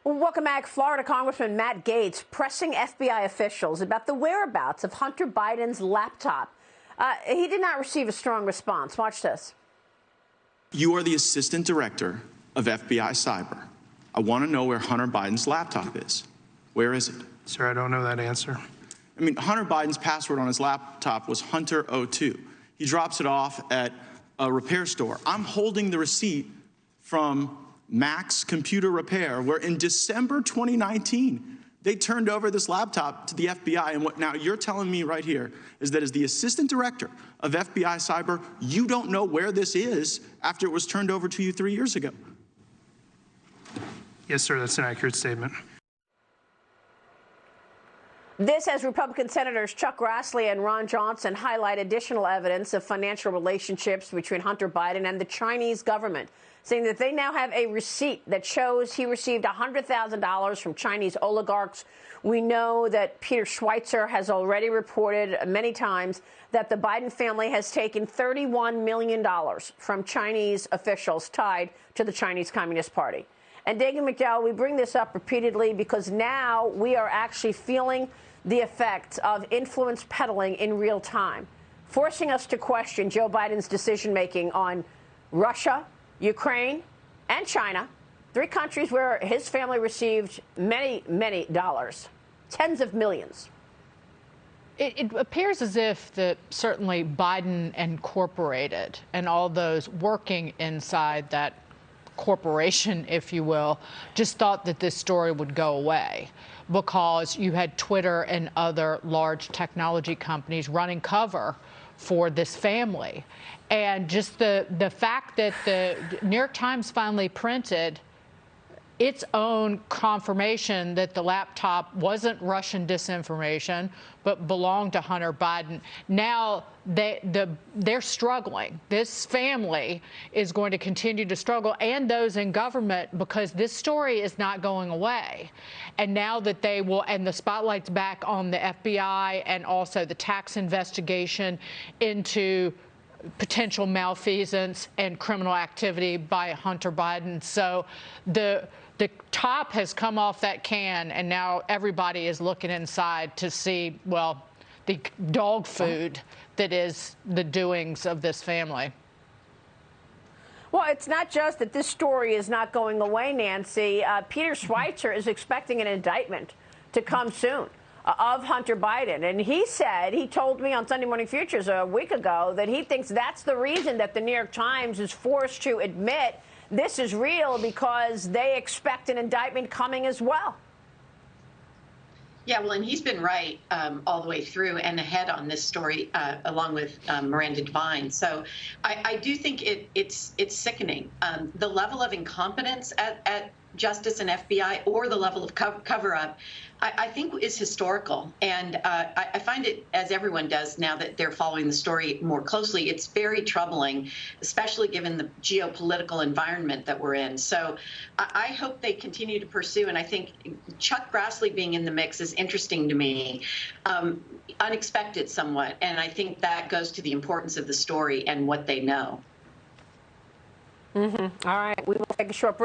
Welcome back. Florida Congressman Matt Gaetz pressing FBI officials about the whereabouts of Hunter Biden's laptop. He did not receive a strong response. Watch this. You are the assistant director of FBI Cyber. I want to know where Hunter Biden's laptop is. Where is it? Sir, I don't know that answer. I mean, Hunter Biden's password on his laptop was Hunter02. He drops it off at a repair store. I'm holding the receipt from Max Computer Repair, where in December 2019, they turned over this laptop to the FBI. And what now you're telling me right here is that as the assistant director of FBI Cyber, you don't know where this is after it was turned over to you 3 years ago. Yes, sir, that's an accurate statement. This as Republican Senators Chuck Grassley and Ron Johnson highlight additional evidence of financial relationships between Hunter Biden and the Chinese government, saying that they now have a receipt that shows he received $100,000 from Chinese oligarchs. We know that Peter Schweitzer has already reported many times that the Biden family has taken $31 million from Chinese officials tied to the Chinese Communist Party. And Dagen McDowell, we bring this up repeatedly because now we are actually feeling the effects of influence peddling in real time, forcing us to question Joe Biden's decision-making on Russia, Ukraine, and China, three countries where his family received many, many dollars, tens of millions. It appears as if that certainly Biden Incorporated and all those working inside that corporation, if you will, just thought that this story would go away because you had Twitter and other large technology companies running cover for this family. And just the fact that the New York Times finally printed its own confirmation that the laptop wasn't Russian disinformation, but belonged to Hunter Biden. Now they're struggling. This family is going to continue to struggle, and those in government, because this story is not going away. And now that they will, and the spotlight's back on the FBI and also the tax investigation into potential malfeasance and criminal activity by Hunter Biden. So the top has come off that can, and now everybody is looking inside to see, well, the dog food that is the doings of this family. Well, it's not just that this story is not going away, Nancy. Peter Schweitzer is expecting an indictment to come soon of Hunter Biden. And he told me on Sunday Morning Futures a week ago that he thinks that's the reason that the New York Times is forced to admit this is real, because they expect an indictment coming as well. Yeah, well, and he's been right all the way through and ahead on this story, along with Miranda Devine. So I do think it's sickening. The level of incompetence at Justice and FBI, or the level of cover-up, I think is historical. And I find it, as everyone does now that they're following the story more closely, it's very troubling, especially given the geopolitical environment that we're in. So I hope they continue to pursue. And I think Chuck Grassley being in the mix is interesting to me, unexpected somewhat. And I think that goes to the importance of the story and what they know. All right, we will take a short break.